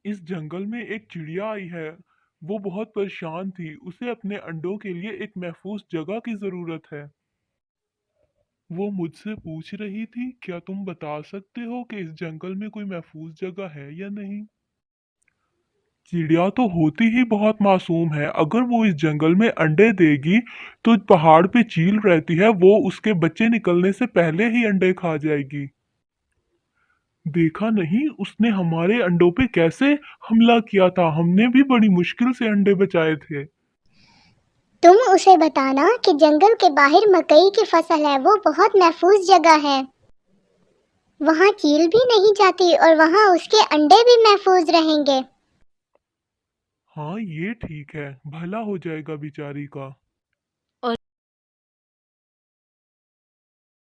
इस जंगल में एक चिड़िया आई है। वो बहुत परेशान थी। उसे अपने अंडों के लिए एक महफूज जगह की जरूरत है। वो मुझसे पूछ रही थी, क्या तुम बता सकते हो कि इस जंगल में कोई महफूज जगह है या नहीं। चिड़िया तो होती ही बहुत मासूम है। अगर वो इस जंगल में अंडे देगी तो पहाड़ पे चील रहती है, वो उसके बच्चे निकलने से पहले ही अंडे खा जाएगी। देखा नहीं उसने हमारे अंडों पे कैसे हमला किया था। हमने भी बड़ी मुश्किल से अंडे बचाए थे। तुम उसे बताना कि जंगल के बाहर मकई की फसल है, वो बहुत महफूज जगह है। वहाँ चील भी नहीं जाती और वहाँ उसके अंडे भी महफूज रहेंगे। हाँ ये ठीक है, भला हो जाएगा बेचारी का।